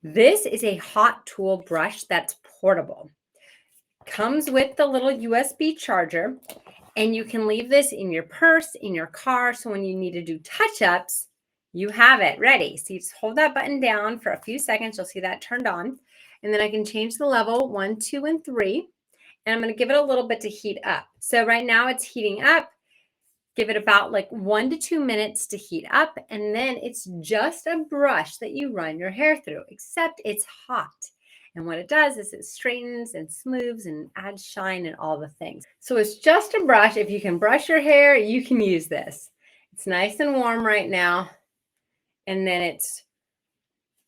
This is a hot tool brush that's portable. Comes with the little USB charger, and you can leave this in your purse, in your car, so when you need to do touch-ups, you have it ready. So you just hold that button down for a few seconds. You'll see that turned on. And then I can change the level 1, 2, and 3. And I'm going to give it a little bit to heat up. So right now it's heating up. Give it about like 1 to 2 minutes to heat up. And then it's just a brush that you run your hair through, except it's hot. And what it does is it straightens and smooths and adds shine and all the things. So it's just a brush. If you can brush your hair, you can use this. It's nice and warm right now. And then it's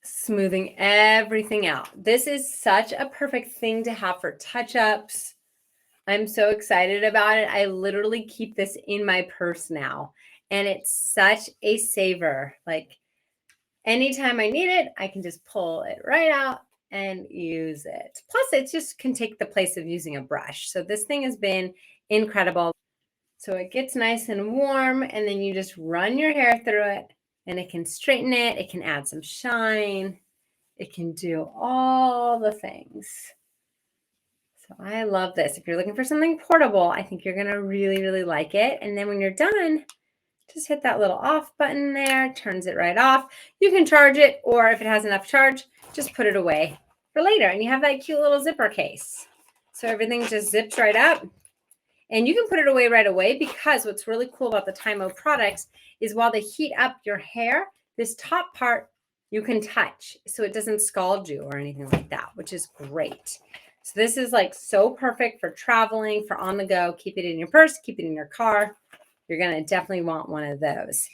smoothing everything out. This is such a perfect thing to have for touch-ups. I'm so excited about it. I literally keep this in my purse now. And it's such a saver. Like anytime I need it, I can just pull it right out and use it. Plus, it just can take the place of using a brush. So this thing has been incredible. So it gets nice and warm, and then you just run your hair through it, and it can straighten it. It can add some shine. It can do all the things. So I love this. If you're looking for something portable, I think you're going to really, really like it. And then when you're done, just hit that little off button there, turns it right off. You can charge it, or if it has enough charge, just put it away for later. And you have that cute little zipper case. So everything just zips right up. And you can put it away right away, because what's really cool about the Tymo products is while they heat up your hair, this top part you can touch so it doesn't scald you or anything like that, which is great. So this is like so perfect for traveling, for on the go. Keep it in your purse, keep it in your car. You're going to definitely want one of those.